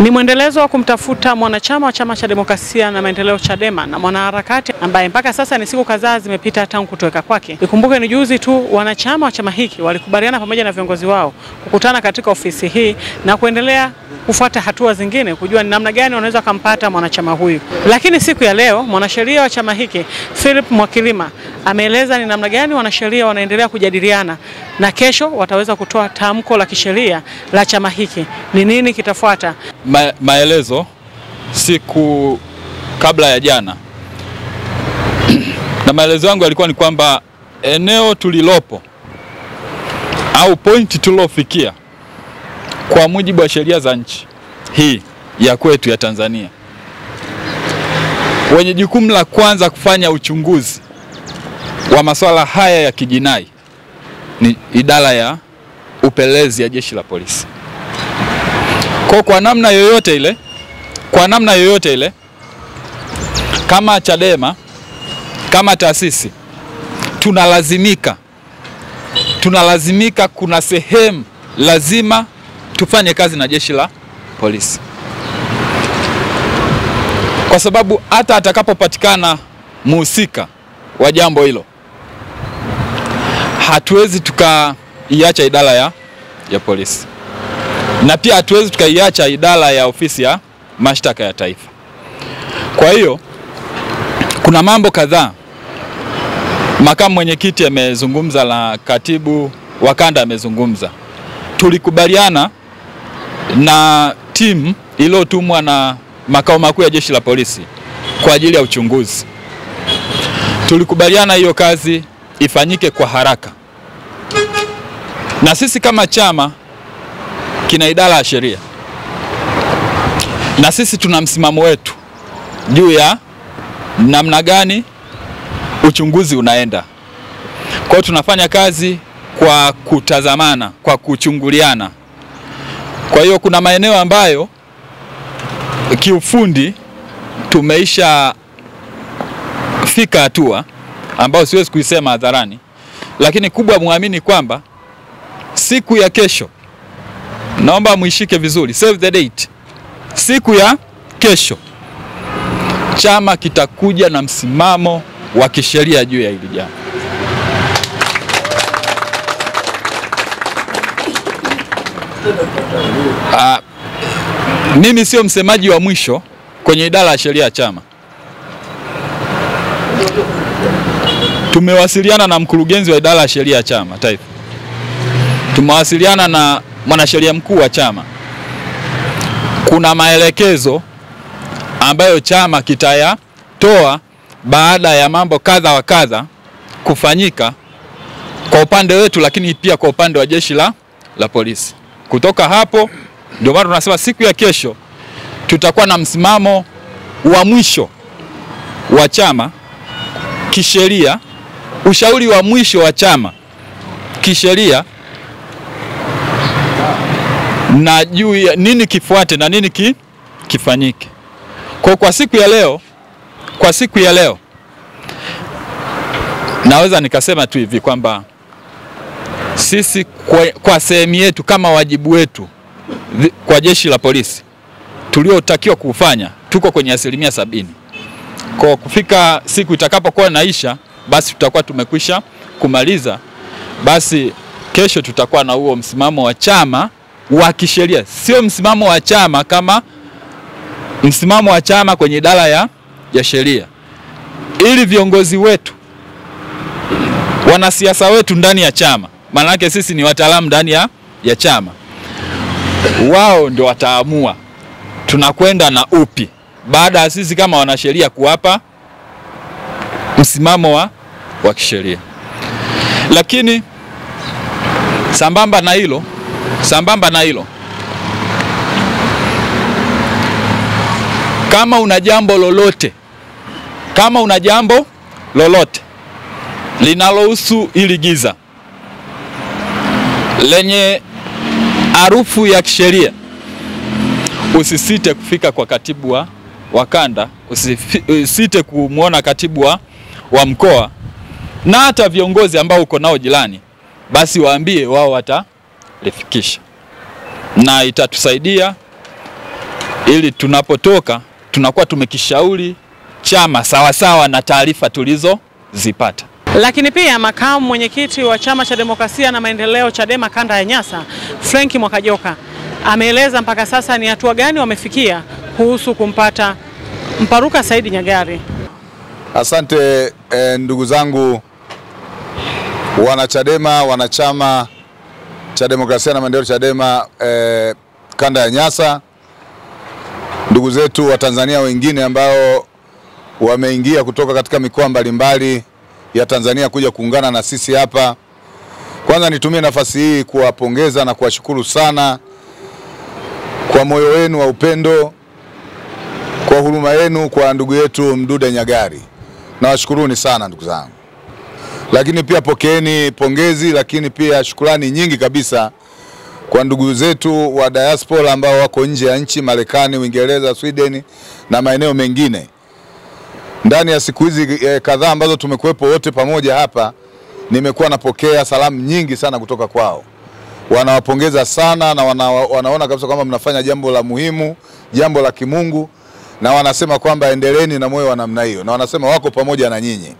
Ni mwendelezo wa kumtafuta mwanachama wa Chama cha Demokrasia na Maendeleo Chadema na mwanaharakati ambaye mpaka sasa ni siku kadhaa zimepita tangu kutoweka kwake. Ikumbuke ni juzi tu wanachama wa chama hiki walikubaliana pamoja na viongozi wao kukutana katika ofisi hii na kuendelea kufuata hatua zingine kujua ni namna gani wanaweza kumpata mwanachama huyu. Lakini siku ya leo mwanasheria wa chama hiki Philip Mwakilima ameeleza ni namna gani wanasheria wanaendelea kujadiliana na kesho wataweza kutoa tamko la kisheria la chama hiki. Ni nini kitafuata? Maelezo siku kabla ya jana na maelezo yangu yalikuwa ni kwamba eneo tulilopo au pointi tulofikia kwa mujibu wa sheria za nchi hii ya kwetu ya Tanzania, wenye jukumu la kwanza kufanya uchunguzi wa masuala haya ya kijinai ni idara ya upelelezi ya jeshi la polisi. Kwa namna yoyote ile kama Chadema, kama taasisi tunalazimika, kuna sehemu lazima tufanye kazi na jeshi la polisi, kwa sababu hata atakapopatikana mhusika wa jambo hilo hatuwezi tukaiacha idara ya polisi, na pia hatuwezi tukaiacha idara ya ofisi ya mashtaka ya taifa. Kwa hiyo kuna mambo kadhaa makamu mwenyekiti amezungumza na katibu wa kanda amezungumza. Tulikubaliana na timu iliyotumwa na makao makuu ya jeshi la polisi kwa ajili ya uchunguzi. Tulikubaliana hiyo kazi ifanyike kwa haraka. Na sisi kama chama kina idara ya sheria, na sisi tuna msimamo wetu juu ya namna gani uchunguzi unaenda. Kwa hiyo tunafanya kazi kwa kutazamana, kwa kuchunguliana. Kwa hiyo kuna maeneo ambayo kiufundi tumeisha fika hatua ambayo siwezi kuisema hadharani, lakini kubwa muamini kwamba siku ya kesho, naomba muishike vizuri, save the date, siku ya kesho chama kitakuja na msimamo wa kisheria juu ya hili jambo. Mimi sio msemaji wa mwisho kwenye idara ya sheria ya chama. Tumewasiliana na mkurugenzi wa idara ya sheria ya chama taifa. Tumewasiliana na mwanasheria mkuu wa chama. Kuna maelekezo ambayo chama kitayatoa baada ya mambo kadha wa kadha kufanyika kwa upande wetu, lakini pia kwa upande wa jeshi la polisi. Kutoka hapo ndio maana tunasema siku ya kesho tutakuwa na msimamo wa mwisho wa chama kisheria, ushauri wa mwisho wa chama kisheria na juu ya nini kifuate na nini kifanyike. Kwa siku ya leo naweza nikasema tu hivi kwamba sisi kwa sehemu yetu kama wajibu wetu kwa jeshi la polisi tuliotakiwa kufanya tuko kwenye 70%. Kwa kufika siku itakapokuwa naisha, basi tutakuwa tumekwisha kumaliza. Basi kesho tutakuwa na huo msimamo wa chama wa kisheria, sio msimamo wa chama kama msimamo wa chama kwenye idara ya sheria, ili viongozi wetu, wanasiasa wetu ndani ya chama, maana yake sisi ni wataalamu ndani ya chama, wao ndio wataamua tunakwenda na upi baada ya sisi kama wanasheria kuwapa msimamo wa kisheria. Lakini sambamba na hilo kama una jambo lolote linalohusu ili giza lenye harufu ya kisheria, usisite kufika kwa katibu wa kanda, usisite kumuona katibu wa mkoa, na hata viongozi ambao uko nao jirani, basi waambie wao watalifikisha, na itatusaidia ili tunapotoka tunakuwa tumekishauri chama sawasawa na taarifa tulizozipata. Lakini pia makamu mwenyekiti wa Chama cha Demokrasia na Maendeleo Chadema kanda ya Nyasa, Frank Mwakajoka, ameeleza mpaka sasa ni hatua gani wamefikia kuhusu kumpata Mparuka Said Nyagali. Asante ndugu zangu wanachadema, wanachama cha Demokrasia na Maendeleo Chadema kanda ya Nyasa, ndugu zetu wa Tanzania wengine ambao wameingia kutoka katika mikoa mbalimbali ya Tanzania kuja kuungana na sisi hapa. Kwanza nitumie nafasi hii kuwapongeza na kuwashukuru sana kwa moyo wenu wa upendo, kwa huruma yenu kwa ndugu yetu Mdude Nyagali. Nawashukuruni sana ndugu zangu. Lakini pia pokeeni pongezi, lakini pia shukrani nyingi kabisa kwa ndugu zetu wa diaspora ambao wako nje ya nchi, Marekani, Uingereza, Sweden na maeneo mengine. Ndani ya siku hizi kadhaa ambazo tumekuwepo wote pamoja hapa, nimekuwa napokea salamu nyingi sana kutoka kwao. Wanawapongeza sana na wanaona kabisa kwamba mnafanya jambo la muhimu, jambo la kimungu, na wanasema kwamba endeleeni na moyo wa namna hiyo, na wanasema wako pamoja na nyinyi.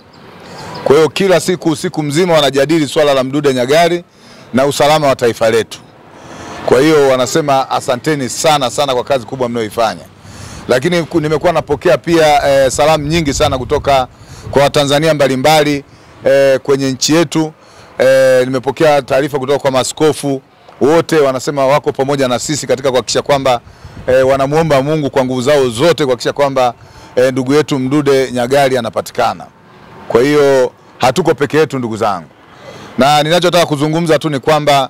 Kwa hiyo kila siku mzima wanajadili swala la Mdude Nyagali na usalama wa taifa letu. Kwa hiyo wanasema asanteni sana kwa kazi kubwa mnayoifanya. Lakini nimekuwa napokea pia salamu nyingi sana kutoka kwa Watanzania mbalimbali kwenye nchi yetu. Nimepokea taarifa kutoka kwa maaskofu wote, wanasema wako pamoja na sisi katika kuhakikisha kwamba wanamuomba Mungu kwa nguvu zao zote kuhakikisha kwamba ndugu yetu Mdude Nyagali anapatikana. Kwa hiyo hatuko peke yetu ndugu zangu. Na ninachotaka kuzungumza tu ni kwamba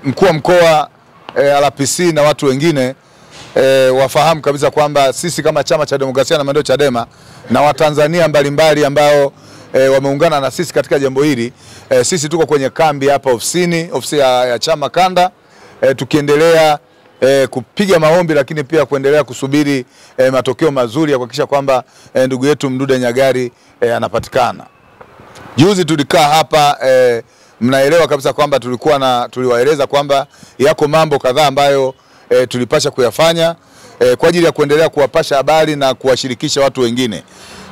mkuu wa mkoa, RPC na watu wengine wafahamu kabisa kwamba sisi kama Chama cha Demokrasia na Maendeleo Chadema na Watanzania mbalimbali ambao wameungana na sisi katika jambo hili, sisi tuko kwenye kambi hapa ofisi ya chama kanda, tukiendelea kupiga maombi, lakini pia kuendelea kusubiri matokeo mazuri ya kuhakikisha kwamba ndugu yetu Mdude Nyagali anapatikana. Juzi tulikaa hapa, mnaelewa kabisa kwamba tuliwaeleza kwamba yako mambo kadhaa ambayo tulipasha kuyafanya kwa ajili ya kuendelea kuwapasha habari na kuwashirikisha watu wengine.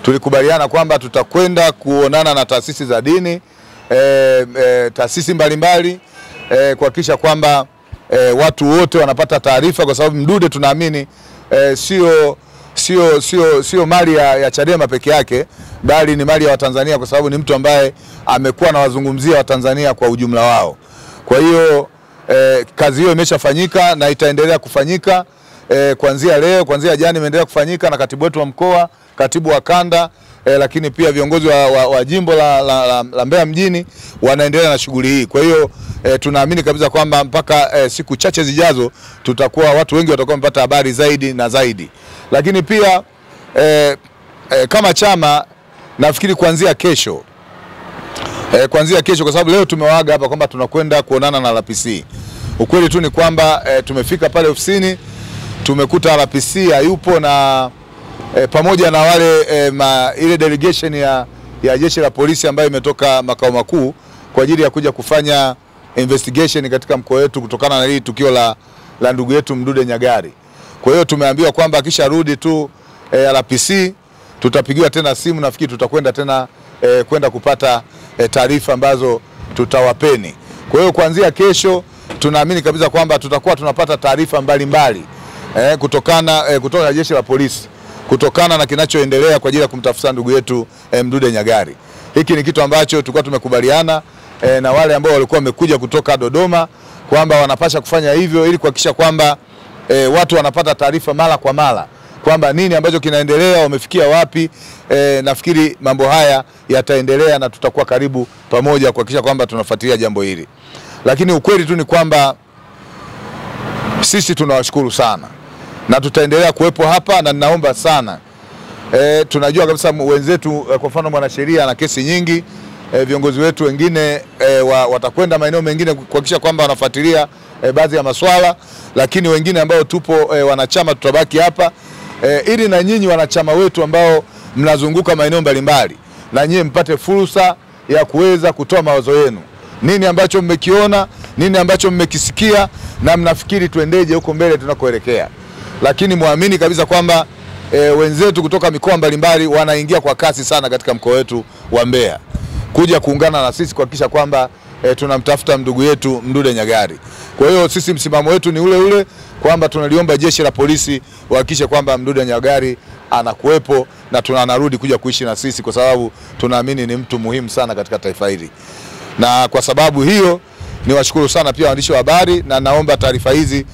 Tulikubaliana kwamba tutakwenda kuonana na taasisi za dini, taasisi mbalimbali, kuhakikisha kwamba watu wote wanapata taarifa, kwa sababu Mdude tunaamini sio mali ya Chadema peke yake, bali ni mali ya Watanzania, kwa sababu ni mtu ambaye amekuwa na wazungumzia Watanzania kwa ujumla wao. Kwa hiyo kazi hiyo imeshafanyika na itaendelea kufanyika kuanzia leo, kuanzia jana imeendelea kufanyika na katibu wetu wa mkoa, katibu wa kanda, lakini pia viongozi wa jimbo la Mbeya mjini wanaendelea na shughuli hii. Kwa hiyo tunaamini kabisa kwamba mpaka siku chache zijazo watu wengi watakuwa wamepata habari zaidi na zaidi. Lakini pia kama chama nafikiri kuanzia kesho, kwa sababu leo tumewaaga hapa kwamba tunakwenda kuonana na RPC. Ukweli tu ni kwamba tumefika pale ofisini, tumekuta RPC hayupo na pamoja na wale ile delegation ya jeshi la polisi ambayo imetoka makao makuu kwa ajili ya kuja kufanya investigation katika mkoa wetu kutokana na hili tukio la ndugu yetu Mdude Nyagali. Kwa hiyo tumeambiwa kwamba kisha rudi tu RPC tutapigiwa tena simu, nafikiri tutakwenda tena kwenda kupata taarifa ambazo tutawapeni. Kwa hiyo kuanzia kesho tunaamini kabisa kwamba tutakuwa tunapata taarifa mbalimbali kutoka jeshi la polisi kutokana na kinachoendelea kwa ajili ya kumtafuta ndugu yetu Mdude Nyagali. Hiki ni kitu ambacho tulikuwa tumekubaliana na wale ambao walikuwa wamekuja kutoka Dodoma kwamba wanapasha kufanya hivyo ili kuhakikisha kwamba watu wanapata taarifa mara kwa mara kwamba nini ambacho kinaendelea, wamefikia wapi. Nafikiri mambo haya yataendelea na tutakuwa karibu pamoja kuhakikisha kwamba tunafuatilia jambo hili. Lakini ukweli tu ni kwamba sisi tunawashukuru sana na tutaendelea kuwepo hapa, na ninaomba sana tunajua kabisa wenzetu, kwa mfano mwanasheria ana kesi nyingi, viongozi wetu wengine watakwenda maeneo mengine kuhakikisha kwamba wanafuatilia baadhi ya masuala, lakini wengine ambao tupo wanachama tutabaki hapa ili na nyinyi wanachama wetu ambao mnazunguka maeneo mbalimbali na nyinyi mpate fursa ya kuweza kutoa mawazo yenu. nini ambacho mmekiona, nini ambacho mmekisikia, na mnafikiri tuendeje huko mbele tunakoelekea. Lakini muamini kabisa kwamba wenzetu kutoka mikoa mbalimbali wanaingia kwa kasi sana katika mkoa wetu wa Mbeya kuja kuungana na sisi kuhakikisha kwamba tunamtafuta ndugu yetu Mdude Nyagali. Kwa hiyo sisi msimamo wetu ni ule ule kwamba tunaliomba jeshi la polisi wahakikishe kwamba Mdude Nyagali anakuwepo na tunarudi kuja kuishi na sisi, kwa sababu tunaamini ni mtu muhimu sana katika taifa hili. Na kwa sababu hiyo niwashukuru sana pia waandishi wa habari, na naomba taarifa hizi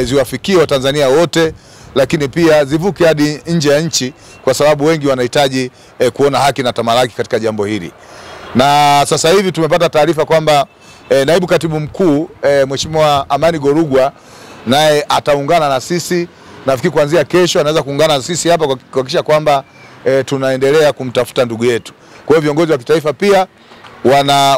ziwafikie Watanzania wote, lakini pia zivuke hadi nje ya nchi, kwa sababu wengi wanahitaji kuona haki na tamalaki katika jambo hili. Na sasa hivi tumepata taarifa kwamba naibu katibu mkuu Mheshimiwa Amani Gorugwa naye ataungana na sisi. Nafikiri kuanzia kesho anaweza kuungana na sisi hapa kuhakikisha kwamba tunaendelea kumtafuta ndugu yetu. Kwa hiyo viongozi wa kitaifa pia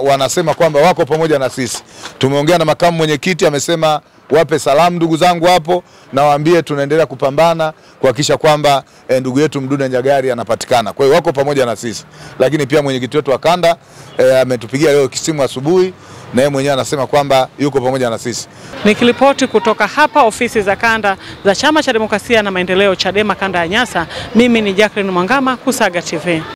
wanasema kwamba wako pamoja na sisi. Tumeongea na makamu mwenyekiti, amesema wape salamu ndugu zangu hapo na waambie tunaendelea kupambana kuhakikisha kwamba ndugu yetu Mdude Nyagali anapatikana. Kwa hiyo wako pamoja na sisi. Lakini pia mwenyekiti wetu wa kanda ametupigia leo kisimu asubuhi, na yeye mwenyewe anasema kwamba yuko pamoja na sisi. Nikiripoti kutoka hapa ofisi za kanda za Chama cha Demokrasia na Maendeleo Chadema kanda ya Nyasa, mimi ni Jacqueline Mwangama, Kusaga TV.